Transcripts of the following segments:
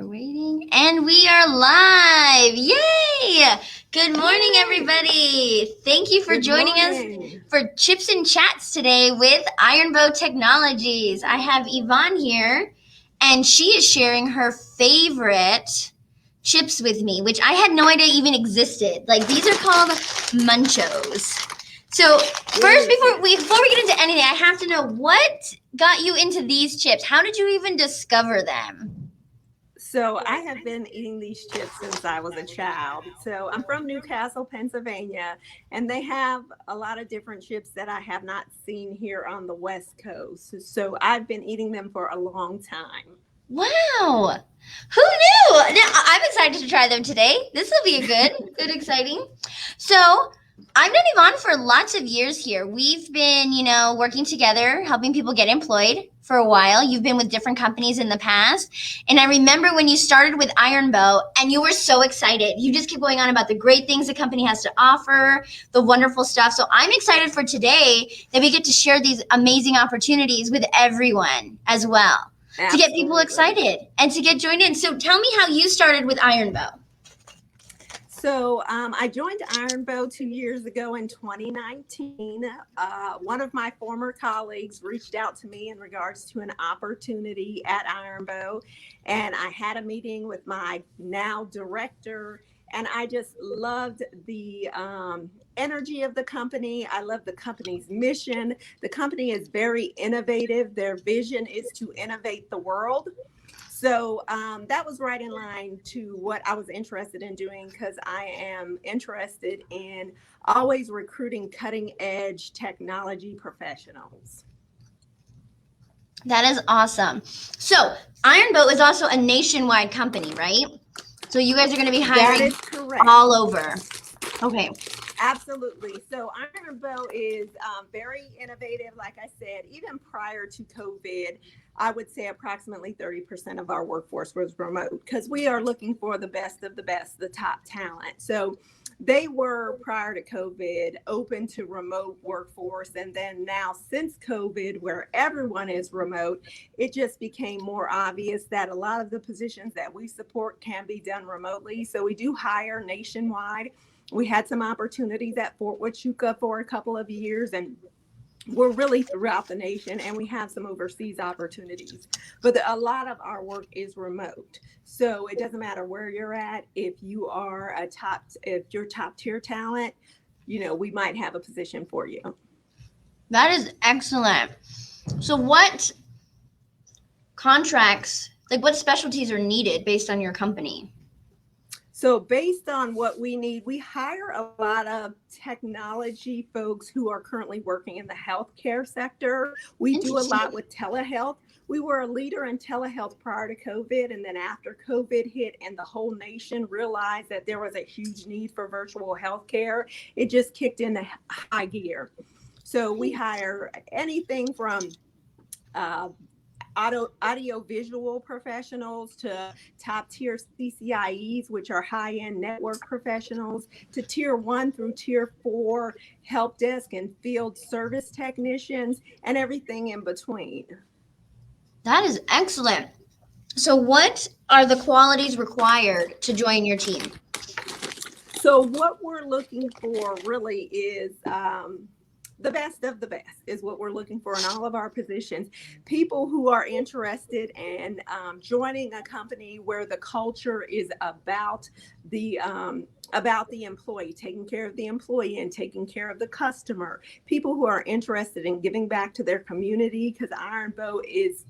We're waiting. And we are live. Yay! Good morning, everybody. Thank you for joining us for Chips and Chats today with Iron Bow Technologies. I have Evonne here, and she is sharing her favorite chips with me, which I had no idea even existed. Like, these are called Munchos. So first, before we get into anything, I have to know, what got you into these chips? How did you even discover them? So I have been eating these chips since I was a child. So I'm from Newcastle, Pennsylvania, and they have a lot of different chips that I have not seen here on the West Coast. So I've been eating them for a long time. Wow. Who knew? Now, I'm excited to try them today. This will be a good, exciting. So I've known Evonne for lots of years here. We've been, working together, helping people get employed for a while. You've been with different companies in the past. And I remember when you started with Iron Bow and you were so excited. You just kept going on about the great things the company has to offer, the wonderful stuff. So I'm excited for today that we get to share these amazing opportunities with everyone as well. Absolutely. To get people excited and to get joined in. So tell me how you started with Iron Bow. So I joined Iron Bow 2 years ago in 2019. One of my former colleagues reached out to me in regards to an opportunity at Iron Bow, and I had a meeting with my now director, and I just loved the energy of the company. I love the company's mission. The company is very innovative. Their vision is to innovate the world. So that was right in line to what I was interested in doing, because I am interested in always recruiting cutting edge technology professionals. That is awesome. So Iron Bow is also a nationwide company, right? So you guys are going to be hiring all over. Okay. Absolutely. So Iron Bow is very innovative. Like I said, even prior to COVID, I would say approximately 30% of our workforce was remote, because we are looking for the best of the best, the top talent. So they were, prior to COVID, open to remote workforce. And then now, since COVID, where everyone is remote, it just became more obvious that a lot of the positions that we support can be done remotely. So we do hire nationwide. We had some opportunities at Fort Huachuca for a couple of years, and we're really throughout the nation, and we have some overseas opportunities. But a lot of our work is remote. So it doesn't matter where you're at. If you are if you're top tier talent, we might have a position for you. That is excellent. So what contracts, what specialties are needed based on your company? So based on what we need, we hire a lot of technology folks who are currently working in the healthcare sector. We do a lot with telehealth. We were a leader in telehealth prior to COVID. And then after COVID hit and the whole nation realized that there was a huge need for virtual healthcare, it just kicked into high gear. So we hire anything from audio-visual professionals to top tier CCIEs, which are high-end network professionals, to tier 1 through tier 4 help desk and field service technicians, and everything in between. That is excellent. So what are the qualities required to join your team? So what we're looking for really is the best of the best is what we're looking for in all of our positions. People who are interested in joining a company where the culture is about the employee, taking care of the employee and taking care of the customer. People who are interested in giving back to their community, because Iron Bow is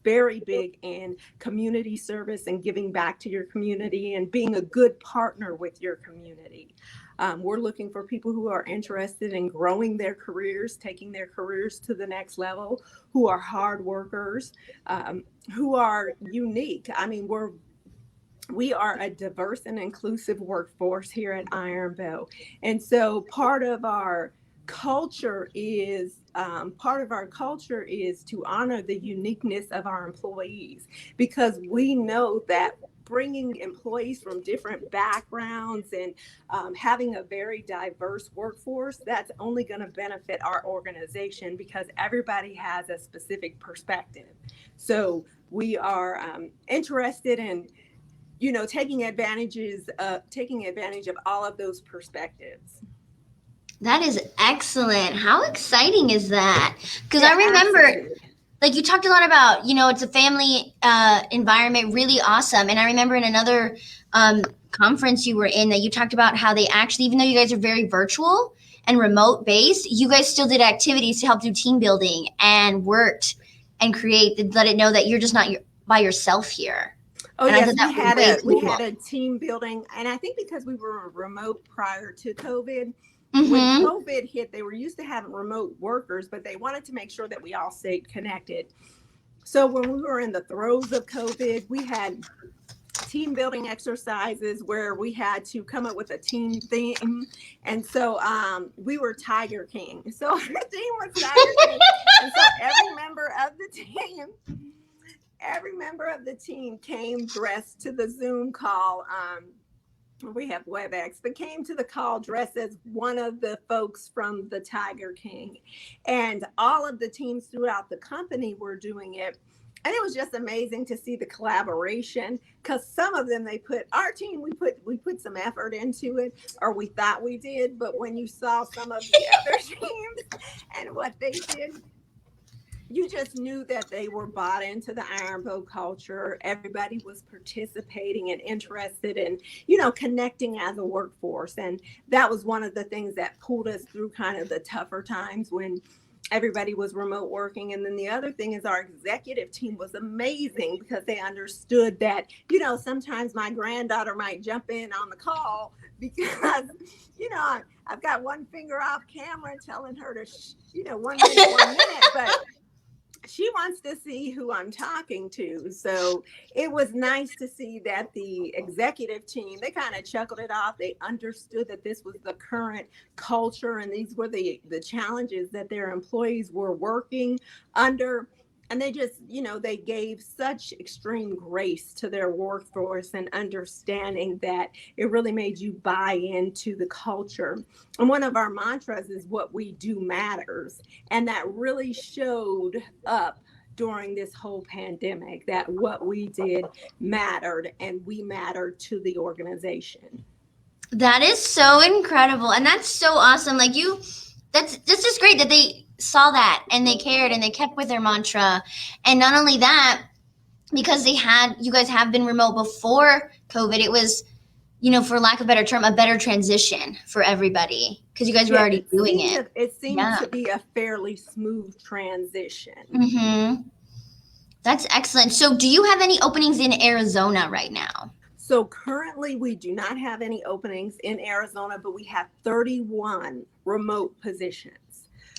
very big in community service and giving back to your community and being a good partner with your community. We're looking for people who are interested in growing their careers, taking their careers to the next level, who are hard workers, who are unique. I mean, we are a diverse and inclusive workforce here at Iron Bow. And so part of our culture is to honor the uniqueness of our employees, because we know that bringing employees from different backgrounds and having a very diverse workforce, that's only going to benefit our organization, because everybody has a specific perspective. So we are interested in taking advantage of all of those perspectives. That is excellent. How exciting is that? Because Yeah, I remember, absolutely. like you talked a lot about, it's a family environment, really awesome. And I remember in another conference you were in that you talked about how they actually, even though you guys are very virtual and remote based, you guys still did activities to help do team building and worked and let it know that you're just not by yourself here. Oh And I yes, thought that was way we cool. had a team building, and I think because we were remote prior to COVID, when Mm-hmm. COVID hit, they were used to having remote workers, but they wanted to make sure that we all stayed connected. So when we were in the throes of COVID, we had team building exercises where we had to come up with a team theme. And so we were Tiger King. So our team was Tiger King. And so every member of the team came dressed to the Zoom call. We have WebEx, but came to the call dressed as one of the folks from the Tiger King. And all of the teams throughout the company were doing it. And it was just amazing to see the collaboration, because some of them, our team, we put some effort into it, or we thought we did. But when you saw some of the other teams and what they did, you just knew that they were bought into the Iron Bow culture. Everybody was participating and interested in, connecting as a workforce. And that was one of the things that pulled us through kind of the tougher times when everybody was remote working. And then the other thing is our executive team was amazing, because they understood that, sometimes my granddaughter might jump in on the call because, I've got one finger off camera telling her to, 1 minute, 1 minute, but she wants to see who I'm talking to. So it was nice to see that the executive team, they kind of chuckled it off. They understood that this was the current culture, and these were the challenges that their employees were working under. And they just, they gave such extreme grace to their workforce, and understanding that it really made you buy into the culture. And one of our mantras is what we do matters. And that really showed up during this whole pandemic, that what we did mattered, and we mattered to the organization. That is so incredible. And that's so awesome. That's just great that they saw that and they cared and they kept with their mantra. And not only that, because you guys have been remote before COVID, it was, for lack of a better term, a better transition for everybody, because you guys were already doing it. It seemed to be a fairly smooth transition. Mm-hmm. That's excellent. So do you have any openings in Arizona right now? So currently we do not have any openings in Arizona, but we have 31 remote positions.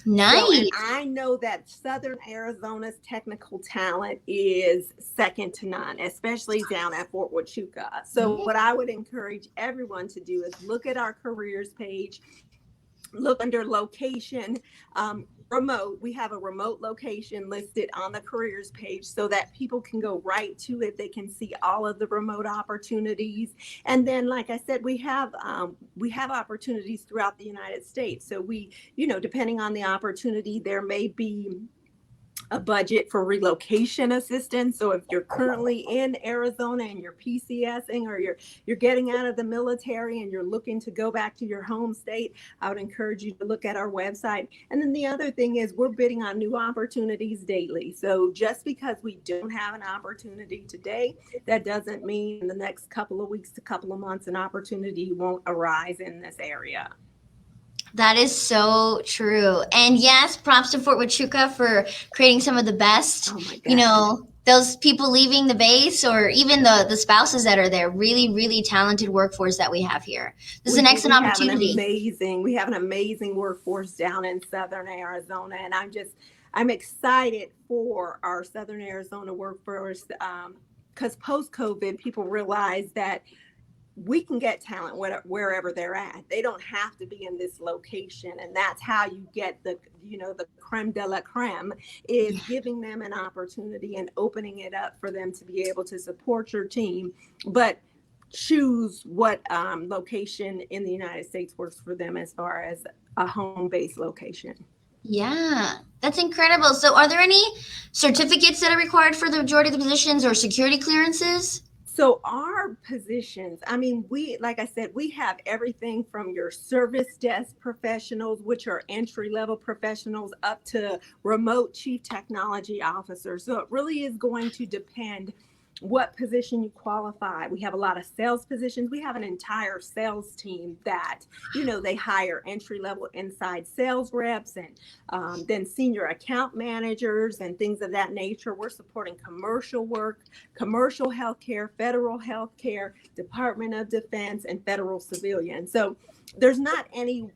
Nice. So, and I know that Southern Arizona's technical talent is second to none, especially down at Fort Huachuca. So what I would encourage everyone to do is look at our careers page, look under location, remote. We have a remote location listed on the careers page, so that people can go right to it. They can see all of the remote opportunities. And then, like I said, we have opportunities throughout the United States. So we, depending on the opportunity, there may be a budget for relocation assistance. So if you're currently in Arizona and you're PCSing, or you're getting out of the military and you're looking to go back to your home state, I would encourage you to look at our website. And then the other thing is, we're bidding on new opportunities daily. So just because we don't have an opportunity today, that doesn't mean in the next couple of weeks to couple of months an opportunity won't arise in this area. That is so true. And yes, props to Fort Huachuca for creating some of the best, those people leaving the base, or even the spouses that are there. Really, really talented workforce that we have here. This is an excellent opportunity. We have an amazing workforce down in Southern Arizona. And I'm excited for our Southern Arizona workforce, because post-COVID, people realize that we can get talent wherever they're at. They don't have to be in this location. And that's how you get the creme de la creme, is giving them an opportunity and opening it up for them to be able to support your team, but choose what location in the United States works for them as far as a home-based location. Yeah, that's incredible. So are there any certificates that are required for the majority of the positions, or security clearances? So our positions, I mean, like I said, we have everything from your service desk professionals, which are entry level professionals, up to remote chief technology officers. So it really is going to depend what position you qualify. We have a lot of sales positions. We have an entire sales team that, they hire entry level inside sales reps and then senior account managers and things of that nature. We're supporting commercial work, commercial healthcare, federal healthcare, Department of Defense, and federal civilian. So there's not any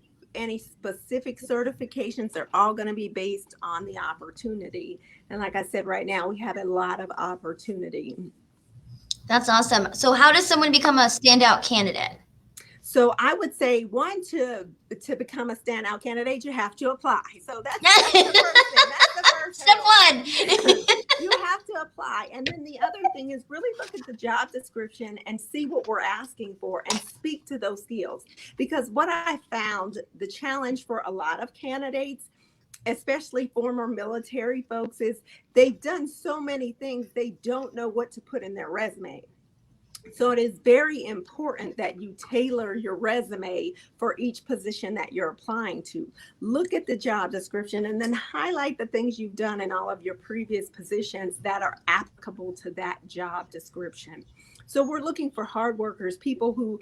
specific certifications. They're all going to be based on the opportunity. And like I said, right now we have a lot of opportunity. That's awesome. So how does someone become a standout candidate? So I would say, one, to become a standout candidate, you have to apply. So that's the first thing. That's the first Step thing. one. You have to apply. And then the other thing is really look at the job description and see what we're asking for and speak to those skills. Because what I found, the challenge for a lot of candidates, especially former military folks, is they've done so many things, they don't know what to put in their resume. So it is very important that you tailor your resume for each position that you're applying to. Look at the job description and then highlight the things you've done in all of your previous positions that are applicable to that job description. So we're looking for hard workers, people who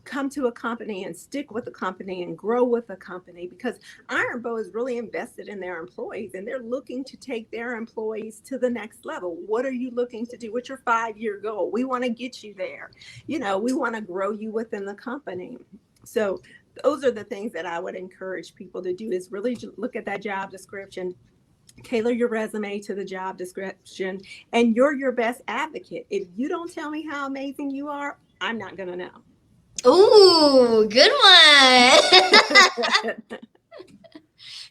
come to a company and stick with the company and grow with the company, because Iron Bow is really invested in their employees and they're looking to take their employees to the next level. What are you looking to do? What's your 5-year goal? We want to get you there. We want to grow you within the company. So those are the things that I would encourage people to do, is really look at that job description, tailor your resume to the job description, and you're your best advocate. If you don't tell me how amazing you are, I'm not going to know. Ooh, good one.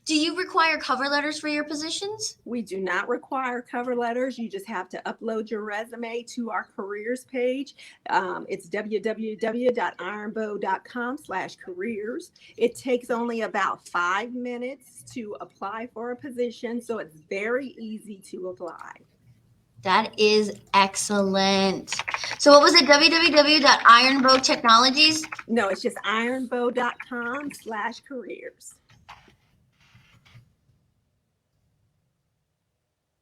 Do you require cover letters for your positions? We do not require cover letters. You just have to upload your resume to our careers page. It's www.ironbow.com/careers. It takes only about 5 minutes to apply for a position, so it's very easy to apply. That is excellent. So what was it? www.ironbow.technologies? No, it's just ironbow.com/careers.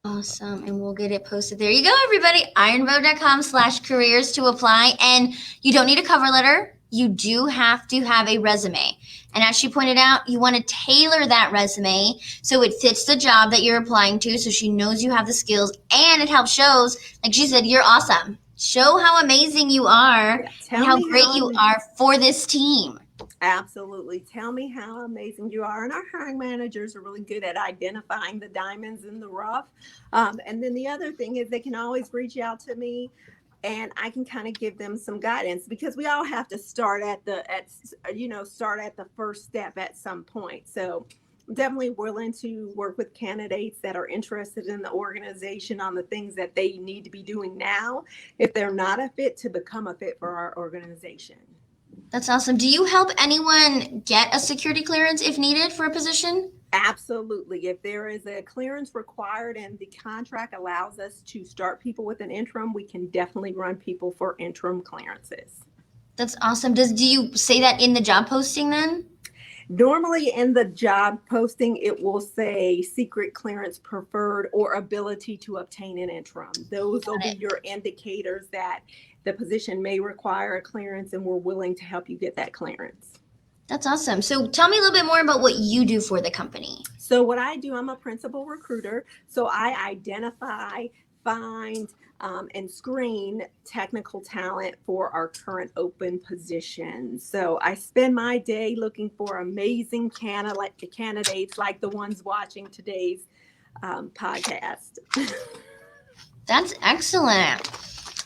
Awesome. And we'll get it posted. There you go, everybody. ironbow.com/careers to apply. And you don't need a cover letter. You do have to have a resume. And as she pointed out, you want to tailor that resume so it fits the job that you're applying to, so she knows you have the skills, and it helps shows, like she said, you're awesome. Show how amazing you are and how great you are for this team. Absolutely. Tell me how amazing you are. And our hiring managers are really good at identifying the diamonds in the rough. And then the other thing is they can always reach out to me and I can kind of give them some guidance, because we all have to start at the first step at some point. So I'm definitely willing to work with candidates that are interested in the organization on the things that they need to be doing now, if they're not a fit, to become a fit for our organization. That's awesome. Do you help anyone get a security clearance if needed for a position? Absolutely. If there is a clearance required and the contract allows us to start people with an interim, we can definitely run people for interim clearances. That's awesome. Do you say that in the job posting then? Normally in the job posting, it will say secret clearance preferred or ability to obtain an interim. Those will be your indicators that the position may require a clearance and we're willing to help you get that clearance. That's awesome. So tell me a little bit more about what you do for the company. So what I do, I'm a principal recruiter. So I identify, find, and screen technical talent for our current open positions. So I spend my day looking for amazing candidates like the ones watching today's podcast. That's excellent.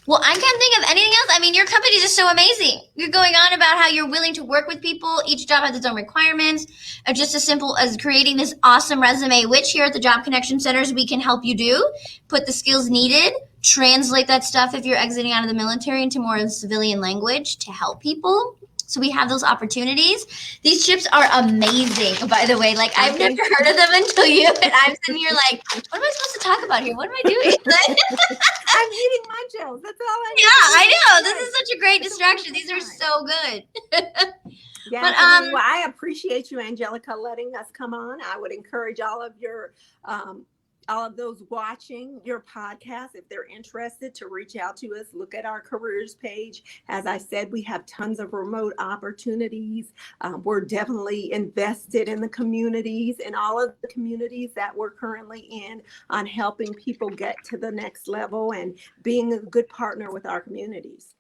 Well, I can't think of anything else. I mean, your company is just so amazing. You're going on about how you're willing to work with people. Each job has its own requirements. Just as simple as creating this awesome resume, which here at the Job Connection Centers, we can help you do. Put the skills needed. Translate that stuff if you're exiting out of the military into more of the civilian language to help people. So we have those opportunities. These chips are amazing, by the way. Like, I've never heard of them until you, and I'm sitting here like, what am I supposed to talk about here? What am I doing? I'm eating munchos. That's all I Yeah, I know. This is such a great distraction. These are so good. Yeah, But, well, I appreciate you, Angelica, letting us come on. I would encourage all of those watching your podcast, if they're interested, to reach out to us. Look at our careers page. As I said, we have tons of remote opportunities. We're definitely invested in the communities, in all of the communities that we're currently in, on helping people get to the next level and being a good partner with our communities.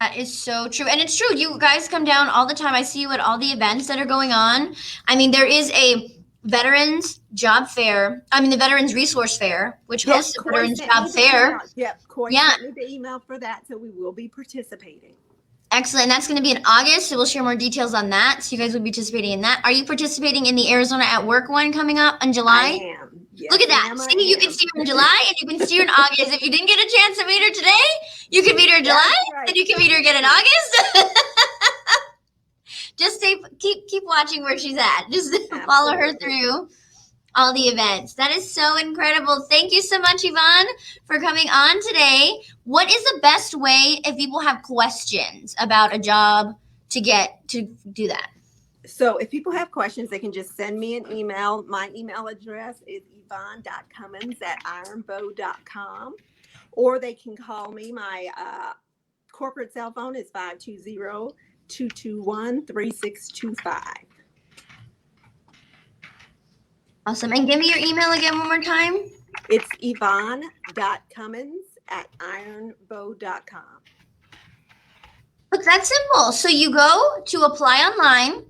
That is so true. And it's true. You guys come down all the time. I see you at all the events that are going on. I mean, there is a Veterans Job Fair. I mean, the Veterans Resource Fair, which hosts the Veterans Job Fair. Yep, Corey sent me the email for that, so we will be participating. Excellent. That's going to be in August, so we'll share more details on that. So you guys will be participating in that. Are you participating in the Arizona at Work one coming up in July? I am. Yes, look at that. See, you can see her in July and you can see her in August. If you didn't get a chance to meet her today, you can meet her in July, and you can meet her again in August. Just keep watching where she's at. Just follow her through all the events. That is so incredible. Thank you so much, Evonne, for coming on today. What is the best way if people have questions about a job to get to do that? So if people have questions, they can just send me an email. My email address is evonne.cummins@ironbow.com, or they can call me. My corporate cell phone is 520-221-3625. Awesome. And give me your email again one more time. It's evonne.cummins@ironbow.com. Look, that's simple. So you go to apply online,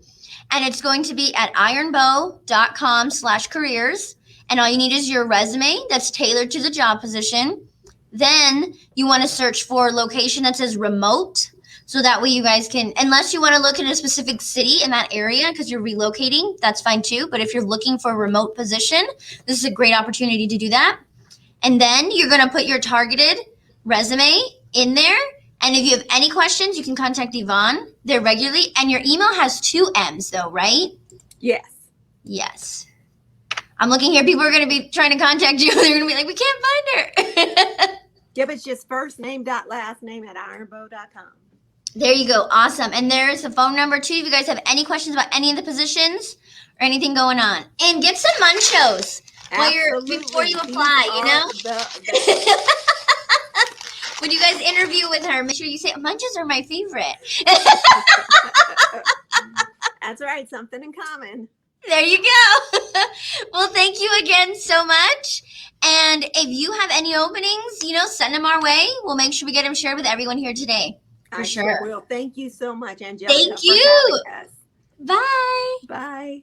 and it's going to be at ironbow.com/careers. And all you need is your resume that's tailored to the job position. Then you want to search for a location that says remote. So that way you guys can, unless you want to look in a specific city in that area because you're relocating, that's fine too. But if you're looking for a remote position, this is a great opportunity to do that. And then you're going to put your targeted resume in there. And if you have any questions, you can contact Evonne there regularly. And your email has 2 M's though, right? Yes. Yes. I'm looking here. People are going to be trying to contact you. They're going to be like, we can't find her. Yep, it's just first name dot last name at ironbow.com. There you go. Awesome. And there's a phone number too if you guys have any questions about any of the positions or anything going on. And get some munchos before you apply, you know? When you guys interview with her, make sure you say, munchos are my favorite. That's right. Something in common. There you go. Well, thank you again so much. And if you have any openings, send them our way. We'll make sure we get them shared with everyone here today. For sure. Will. Thank you so much, Angelica. Thank you. For having us. Bye. Bye.